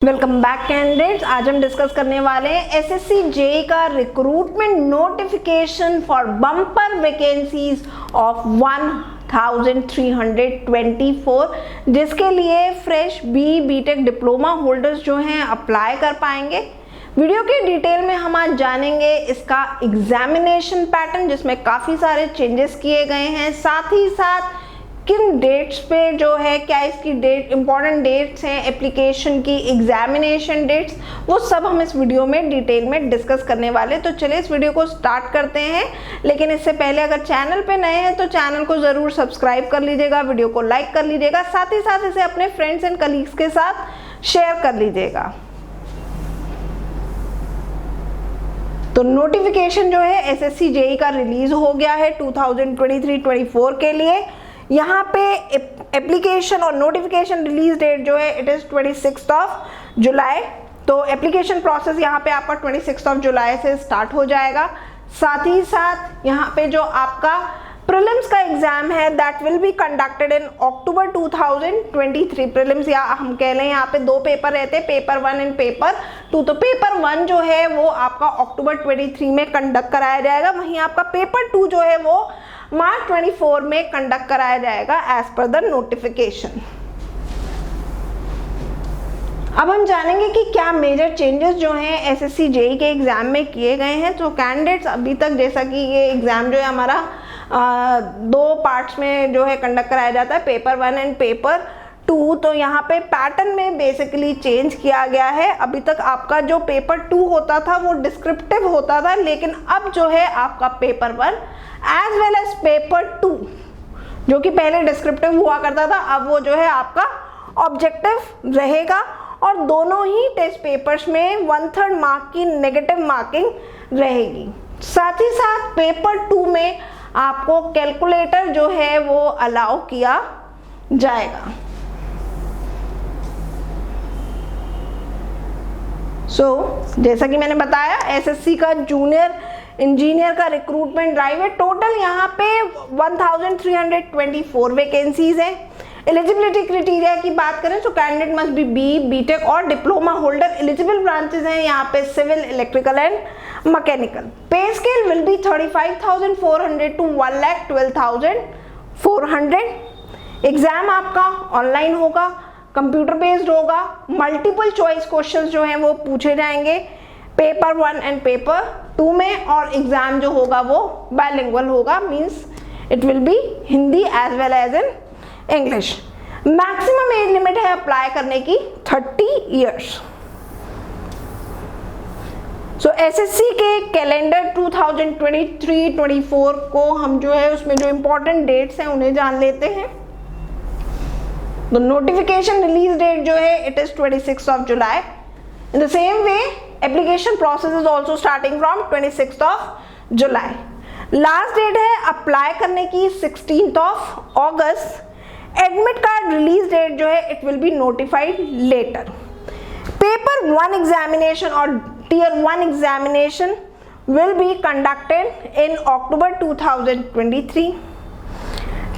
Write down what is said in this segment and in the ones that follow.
Welcome back candidates. आज हम discuss करने वाले हैं एसएससी जेई का recruitment notification for bumper vacancies of 1324, जिसके लिए फ्रेश बीटेक डिप्लोमा होल्डर्स जो हैं अप्लाई कर पाएंगे। वीडियो के डिटेल में हम आज जानेंगे इसका एग्जामिनेशन पैटर्न, जिसमें काफ़ी सारे चेंजेस किए गए हैं, साथ ही साथ किन डेट्स पे जो है क्या इसकी डेट इंपॉर्टेंट डेट्स हैं, एप्लीकेशन की, एग्जामिनेशन डेट्स, वो सब हम इस वीडियो में डिटेल में डिस्कस करने वाले। तो चलिए इस वीडियो को स्टार्ट करते हैं। लेकिन इससे पहले अगर चैनल पे नए हैं तो चैनल को ज़रूर सब्सक्राइब कर लीजिएगा, वीडियो को लाइक कर लीजिएगा, साथ ही साथ इसे अपने फ्रेंड्स एंड कलीग्स के साथ शेयर कर लीजिएगा। तो नोटिफिकेशन जो है एसएससी जेई का रिलीज हो गया है 2023-24 के लिए। यहाँ पे एप्लीकेशन और नोटिफिकेशन रिलीज डेट जो है इट इज़ 26 जुलाई। तो एप्लीकेशन प्रोसेस यहाँ पे आपका 26 जुलाई से स्टार्ट हो जाएगा। साथ ही साथ यहाँ पे जो आपका प्रीलिम्स का एग्जाम है that will be conducted in October 2023। Prelims या हम कह लें यहाँ पे दो पेपर रहते हैं, पेपर 1 एंड पेपर 2। तो पेपर 1 जो है वो आपका अक्टूबर 23 में कंडक्ट कराया जाएगा, वहीं आपका पेपर 2 जो है वो मार्च 24 में कंडक्ट कराया जाएगा एज पर द नोटिफिकेशन। अब हम जानेंगे कि क्या मेजर चेंजेस जो हैं एसएससी जेई के एग्जाम में किए गए हैं। तो कैंडिडेट्स अभी तक जैसा कि ये एग्जाम जो है हमारा दो पार्ट्स में जो है कंडक्ट कराया जाता है, पेपर 1 एंड पेपर 2। तो यहाँ पे पैटर्न में बेसिकली चेंज किया गया है। अभी तक आपका जो पेपर 2 होता था वो डिस्क्रिप्टिव होता था, लेकिन अब जो है आपका paper 1 as well as paper 2, जो कि पहले डिस्क्रिप्टिव हुआ करता था, अब वो जो है आपका ऑब्जेक्टिव रहेगा। और दोनों ही टेस्ट पेपर्स में 1/3 मार्क की नेगेटिव मार्किंग रहेगी। साथ ही साथ पेपर 2 में आपको कैलकुलेटर जो है वो अलाउ किया जाएगा। जैसा कि मैंने बताया एसएससी का जूनियर इंजीनियर का रिक्रूटमेंट ड्राइव है। टोटल यहाँ पे 1324 वैकेंसीज हैं। एलिजिबिलिटी क्राइटेरिया की बात करें तो कैंडिडेट मस्ट बी बीटेक और डिप्लोमा होल्डर। एलिजिबल ब्रांचेस हैं यहाँ पे civil, electrical and mechanical. Pay scale will be 35,400 to 1,12,400। Exam आपका ऑनलाइन होगा, कंप्यूटर बेस्ड होगा, मल्टीपल चॉइस क्वेश्चंस जो हैं वो पूछे जाएंगे पेपर 1 एंड पेपर 2 में। और एग्जाम जो होगा वो बाइलिंगुअल होगा, means it will be Hindi as well as in English. Maximum age limit है अप्लाई करने की 30 इयर्स। सो एसएससी के कैलेंडर 2023-24 को हम जो है उसमें जो इंपॉर्टेंट डेट्स हैं उन्हें जान लेते हैं। तो नोटिफिकेशन रिलीज डेट जो है it is 26 July. In the same way application process is also starting from 26 July. Last date है अप्लाई करने की 16 अगस्त। एडमिट कार्ड रिलीज डेट जो है it will be notified later. Paper 1 examination और tier 1 examination will be conducted in October 2023।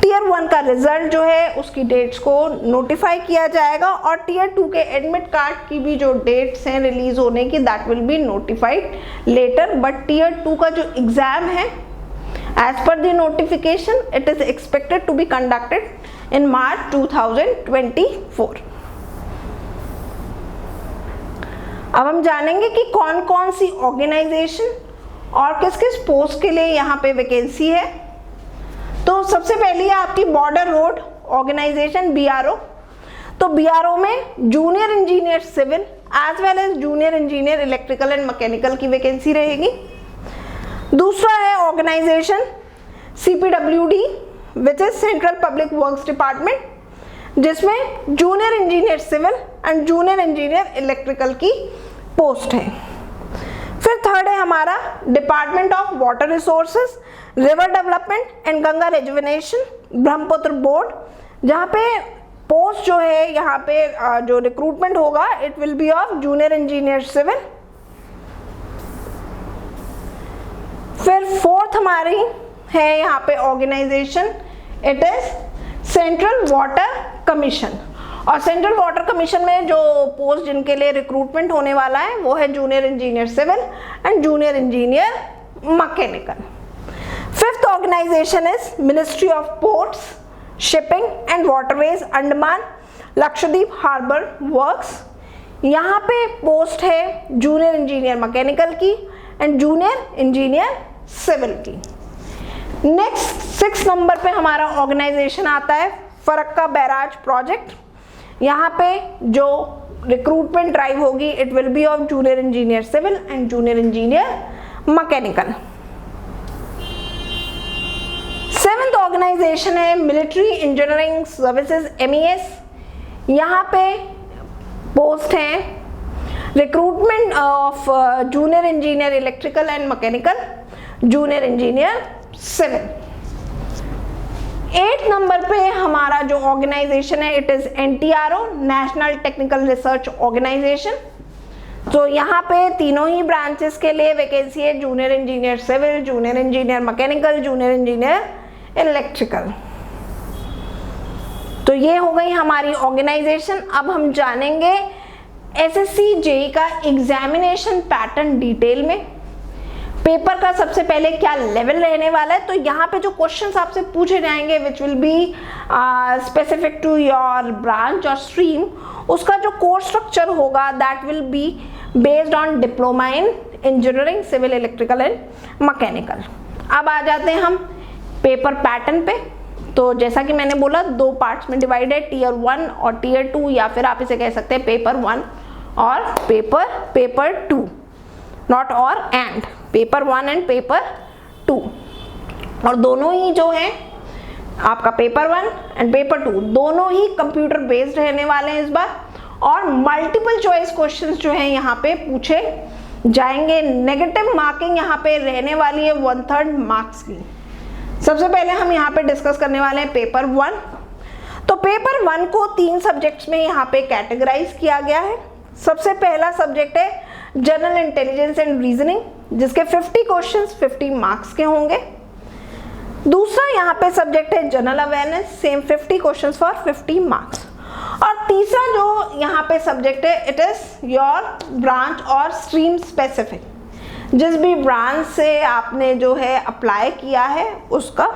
Tier 1 का result जो है उसकी डेट्स को नोटिफाई किया जाएगा, और टियर 2 के एडमिट कार्ड की भी जो डेट्स हैं रिलीज होने की that will be notified later. But tier 2 का जो एग्जाम है as per the notification it is expected to be conducted in March 2024। अब हम जानेंगे कि कौन कौन सी ऑर्गेनाइजेशन और किस किस पोस्ट के लिए यहाँ पे वैकेंसी है। तो सबसे पहली है आपकी बॉर्डर रोड ऑर्गेनाइजेशन BRO। तो BRO में junior engineer civil as well as junior engineer electrical and mechanical की वैकेंसी रहेगी। दूसरा है organisation CPWD which is central public works department, जिसमें junior engineer civil and junior engineer electrical की post है। फिर थर्ड है हमारा department of water resources, river development and Ganga rejuvenation Brahmaputra board, जहाँ पे पोस्ट जो है यहाँ पे जो रिक्रूटमेंट होगा it will be of junior engineer civil. फिर फोर्थ हमारी है यहाँ पे organisation it is Central Water Commission. और सेंट्रल वाटर कमीशन में जो पोस्ट जिनके लिए रिक्रूटमेंट होने वाला है वो है junior engineer civil and junior engineer mechanical. Fifth organisation is Ministry of Ports, Shipping and Waterways, Andaman Lakshadweep Harbour Works. यहाँ पे पोस्ट है जूनियर इंजीनियर मैकेनिकल की एंड जूनियर इंजीनियर सिविल की। नेक्स्ट 6 नंबर पे हमारा ऑर्गेनाइजेशन आता है फरक्का बैराज प्रोजेक्ट। यहाँ पे जो रिक्रूटमेंट ड्राइव होगी it will be of junior engineer civil and junior engineer mechanical. 7th organisation है मिलिट्री इंजीनियरिंग सर्विसेज MES। यहाँ पे पोस्ट है recruitment of junior engineer electrical and mechanical, junior engineer civil. 8 number पे हमारा जो organisation है it is NTRO, National Technical Research Organisation. तो यहाँ पे तीनों ही ब्रांचेस के लिए वैकेंसी है, junior engineer civil, junior engineer mechanical, junior engineer electrical. तो ये हो गई हमारी ऑर्गेनाइजेशन। अब हम जानेंगे SSC JEE का एग्जामिनेशन पैटर्न डिटेल में। पेपर का सबसे पहले क्या लेवल रहने वाला है, तो यहाँ पे जो क्वेश्चंस आपसे पूछे जाएंगे which will be specific to your branch और स्ट्रीम, उसका जो कोर्स स्ट्रक्चर होगा that will be based on diploma in engineering civil electrical and mechanical. अब आ जाते हैं हम पेपर पैटर्न पे। तो जैसा कि मैंने बोला 2 पार्ट्स में डिवाइडेड, टीयर 1 और टीयर 2, या फिर आप इसे कह सकते हैं पेपर 1 और पेपर 2, नॉट और एंड, पेपर 1 एंड पेपर 2। और दोनों ही जो है आपका पेपर 1 एंड पेपर 2 दोनों ही कंप्यूटर बेस्ड रहने वाले हैं इस बार, और मल्टीपल चॉइस क्वेश्चंस जो है यहाँ पे पूछे जाएंगे। नेगेटिव मार्किंग यहाँ पे रहने वाली है 1/3 मार्क्स की। सबसे पहले हम यहाँ पे डिस्कस करने वाले हैं पेपर 1। तो पेपर 1 को 3 सब्जेक्ट्स में यहाँ पे कैटेगराइज किया गया है। सबसे पहला सब्जेक्ट है जनरल इंटेलिजेंस एंड रीजनिंग, जिसके 50 क्वेश्चंस 50 मार्क्स के होंगे। दूसरा यहाँ पे सब्जेक्ट है general awareness, same 50 questions for 50 marks. और तीसरा जो यहाँ पे सब्जेक्ट है इट इज योर ब्रांच और स्ट्रीम स्पेसिफिक, जिस भी ब्रांच से आपने जो है अप्लाई किया है उसका,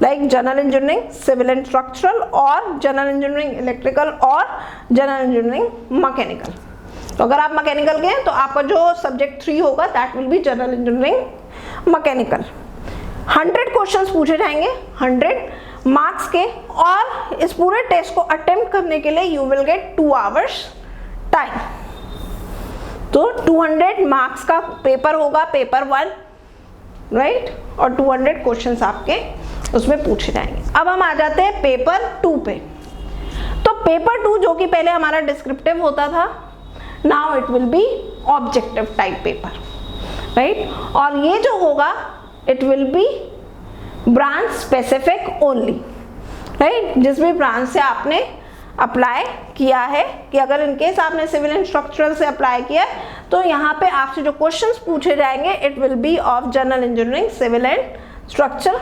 like general engineering civil and structural, और जनरल इंजीनियरिंग इलेक्ट्रिकल, और जनरल इंजीनियरिंग मैकेनिकल। तो अगर आप मैकेनिकल के हैं तो आपका जो सब्जेक्ट 3 होगा that will B general engineering mechanical. 100 questions पूछे जाएंगे 100 मार्क्स के, और इस पूरे टेस्ट को अटेम्प्ट करने के लिए you will get 2 hours time. तो 200 मार्क्स का पेपर होगा पेपर 1, राइट, और 200 क्वेश्चंस आपके उसमें पूछे जाएंगे। अब हम आ जाते हैं पेपर 2 पे। तो पेपर 2 जो कि पहले हमारा डिस्क्रिप्टिव होता था, now it will B objective type paper, right. और ये जो होगा it will B branch specific only, right. जिस भी ब्रांच से आपने अप्लाई किया है, कि अगर इनकेस आपने सिविल एंड स्ट्रक्चरल से अप्लाई किया है तो यहाँ पे आपसे जो क्वेश्चंस पूछे जाएंगे it will be of general engineering civil and structure,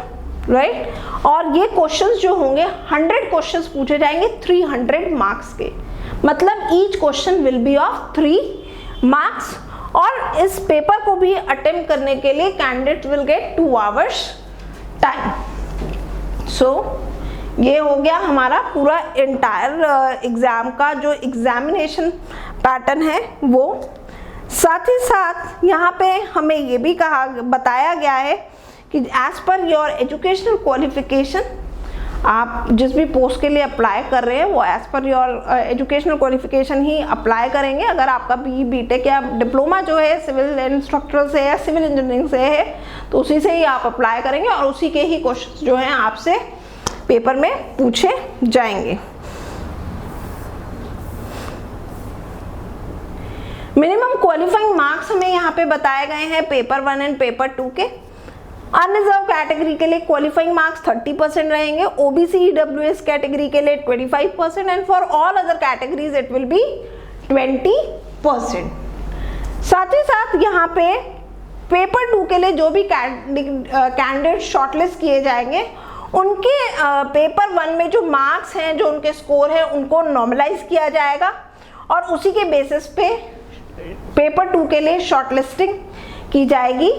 right. और ये क्वेश्चंस जो होंगे 100 क्वेश्चंस पूछे जाएंगे 300 मार्क्स के, मतलब each question will be of 3 marks. और इस पेपर को भी अटेम्प्ट करने के लिए candidate will get 2 hours time. So ये हो गया हमारा पूरा एंटायर एग्जाम का जो एग्जामिनेशन पैटर्न है वो। साथ ही साथ यहाँ पे हमें ये भी बताया गया है कि as per your educational qualification, आप जिस भी पोस्ट के लिए अप्लाई कर रहे हैं वो as per your educational qualification ही अप्लाई करेंगे। अगर आपका BTech या डिप्लोमा जो है सिविल एंड स्ट्रक्चरल से है, सिविल इंजीनियरिंग से है, तो उसी से ही आप अप्लाई करेंगे और उसी के ही क्वेश्चन जो हैं आपसे पेपर में पूछे जाएंगे। मिनिमम क्वालिफाइंग मार्क्स हमें यहाँ पे बताए गए हैं पेपर 1 एंड पेपर 2 के। अनरिजर्व कैटेगरी के लिए क्वालिफाइंग मार्क्स 30% रहेंगे, OBC EWS कैटेगरी के लिए 25% and for all other categories it will B 20%। साथ ही साथ यहाँ पे पेपर 2 के लिए जो भी कैंडिडेट शॉर्टलिस्ट किए जाएंगे उनके पेपर 1 में जो मार्क्स हैं, जो उनके स्कोर है, उनको नॉर्मलाइज किया जाएगा और उसी के बेसिस पे पेपर 2 के लिए शॉर्टलिस्टिंग की जाएगी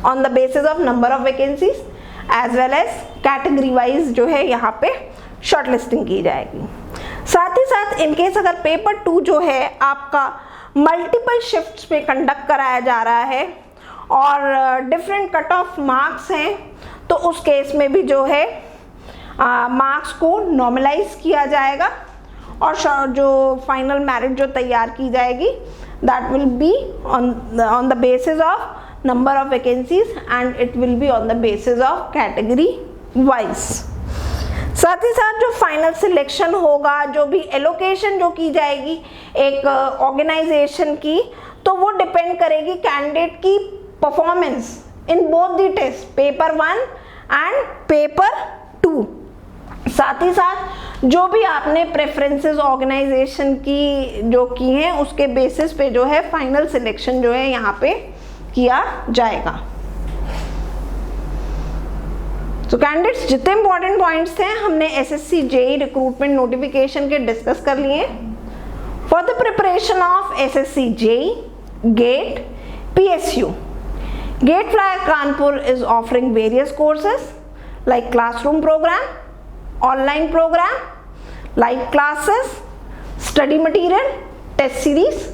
on the basis of number of vacancies as well as category wise जो है यहाँ पे शॉर्टलिस्टिंग की जाएगी। साथ ही साथ इनकेस अगर पेपर 2 जो है आपका मल्टीपल शिफ्ट्स पे कंडक्ट कराया जा रहा है और डिफरेंट कट ऑफ मार्क्स हैं, तो उस केस में भी जो है मार्क्स को नॉर्मलाइज किया जाएगा और जो फाइनल मेरिट जो तैयार की जाएगी that will be on the basis of number of vacancies and it will be on the basis of category wise. साथ ही साथ जो फाइनल सिलेक्शन होगा, जो भी एलोकेशन जो की जाएगी एक ऑर्गेनाइजेशन की, तो वो डिपेंड करेगी कैंडिडेट की performance in both the test paper 1 and paper 2। साथ ही साथ जो भी आपने प्रेफरेंसेस ऑर्गेनाइजेशन की जो की हैं उसके बेसिस पे जो है फाइनल सिलेक्शन जो है यहाँ पे किया जाएगा। तो कैंडिडेट्स जितने इंपॉर्टेंट पॉइंट्स थे हमने एसएससी जेई रिक्रूटमेंट नोटिफिकेशन के डिस्कस कर लिए। For the preparation of SSC JE GATE PSU, GATE flyer Kanpur is offering various courses like classroom program, online program, live classes, study material, test series.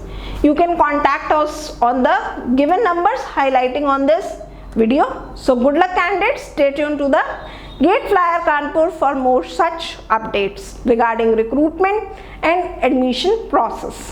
You can contact us on the given numbers highlighting on this video. So good luck candidates, stay tuned to the Gate Flyer Kanpur for more such updates regarding recruitment and admission process.